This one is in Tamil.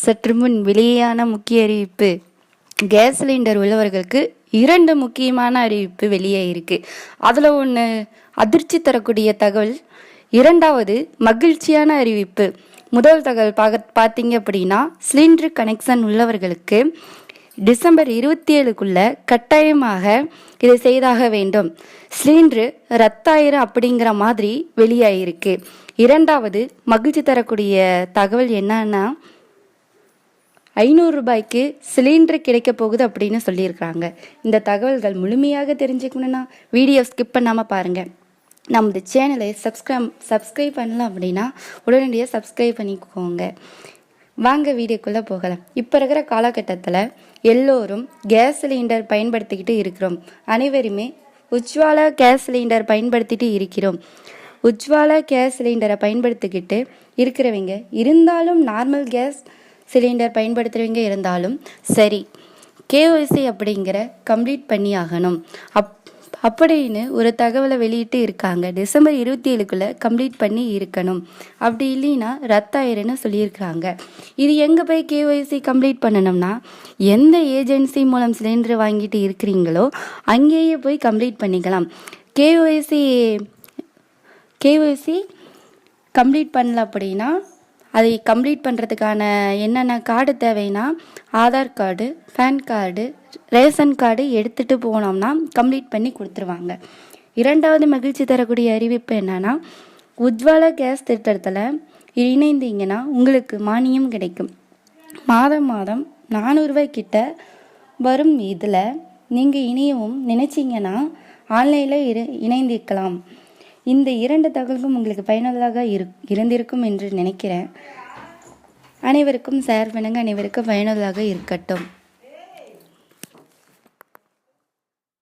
சற்று முன் வெளியான முக்கிய அறிவிப்பு. கேஸ் சிலிண்டர் உள்ளவர்களுக்கு 2 முக்கியமான அறிவிப்பு வெளியே இருக்கு. அதில் ஒன்று அதிர்ச்சி தரக்கூடிய தகவல், 2வது மகிழ்ச்சியான அறிவிப்பு. முதல் தகவல் பார்த்தீங்க அப்படின்னா, சிலிண்டர் கனெக்ஷன் உள்ளவர்களுக்கு டிசம்பர் 27க்குள்ள கட்டாயமாக இதை செய்தாக வேண்டும். சிலிண்டரு ரத்தாயிரம் அப்படிங்கிற மாதிரி வெளியாயிருக்கு. 2வது மகிழ்ச்சி தரக்கூடிய தகவல் என்னன்னா, 500 ரூபாய்க்கு சிலிண்டர் கிடைக்க போகுது அப்படின்னு சொல்லியிருக்கிறாங்க. இந்த தகவல்கள் முழுமையாக தெரிஞ்சுக்கணுன்னா வீடியோ ஸ்கிப் பண்ணாமல் பாருங்கள். நமது சேனலை சப்ஸ்கிரைப் பண்ணலாம் அப்படின்னா உடனடியாக சப்ஸ்கிரைப் பண்ணிக்கோங்க. வாங்க வீடியோக்குள்ளே போகலாம். இப்போ இருக்கிற காலகட்டத்தில் எல்லோரும் கேஸ் சிலிண்டர் பயன்படுத்திக்கிட்டு இருக்கிறோம். அனைவருமே உஜ்வாலா கேஸ் சிலிண்டர் பயன்படுத்திட்டு இருக்கிறோம். உஜ்வாலா கேஸ் சிலிண்டரை பயன்படுத்திக்கிட்டு இருக்கிறவங்க இருந்தாலும், நார்மல் கேஸ் சிலிண்டர் பயன்படுத்துகிறவங்க இருந்தாலும் சரி, கேஒய்சி அப்படிங்கிற கம்ப்ளீட் பண்ணி ஆகணும் அப்படின்னு ஒரு தகவலை வெளியிட்டு இருக்காங்க. டிசம்பர் 27க்குள்ளே கம்ப்ளீட் பண்ணி இருக்கணும், அப்படி இல்லைன்னா ரத்தாயிரன்னு சொல்லியிருக்கிறாங்க. இது எங்கே போய் கேஒய்சி கம்ப்ளீட் பண்ணணும்னா, எந்த ஏஜென்சி மூலம் சிலிண்டர் வாங்கிட்டு இருக்கிறீங்களோ அங்கேயே போய் கம்ப்ளீட் பண்ணிக்கலாம். கேஒய்சி கம்ப்ளீட் பண்ணல அப்படின்னா அதை கம்ப்ளீட் பண்ணுறதுக்கான என்னென்ன கார்டு தேவைன்னா, Aadhaar card, PAN card, ration card எடுத்துகிட்டு போனோம்னா கம்ப்ளீட் பண்ணி கொடுத்துருவாங்க. 2வது மகிழ்ச்சி தரக்கூடிய அறிவிப்பு என்னென்னா, உஜ்வாலா கேஸ் திட்டத்தில் இணைந்தீங்கன்னா உங்களுக்கு மானியம் கிடைக்கும். மாதம் 400 ரூபாய் கிட்ட வரும். இதில் நீங்கள் இணையவும் நினைச்சிங்கன்னா ஆன்லைனில் இணைந்திருக்கலாம். இந்த 2 தகவல்களும் உங்களுக்கு பயனுள்ளதாக இருந்திருக்கும் என்று நினைக்கிறேன். அனைவருக்கும் ஷேர் பண்ணுங்கள். அனைவருக்கும் பயனுள்ளதாக இருக்கட்டும்.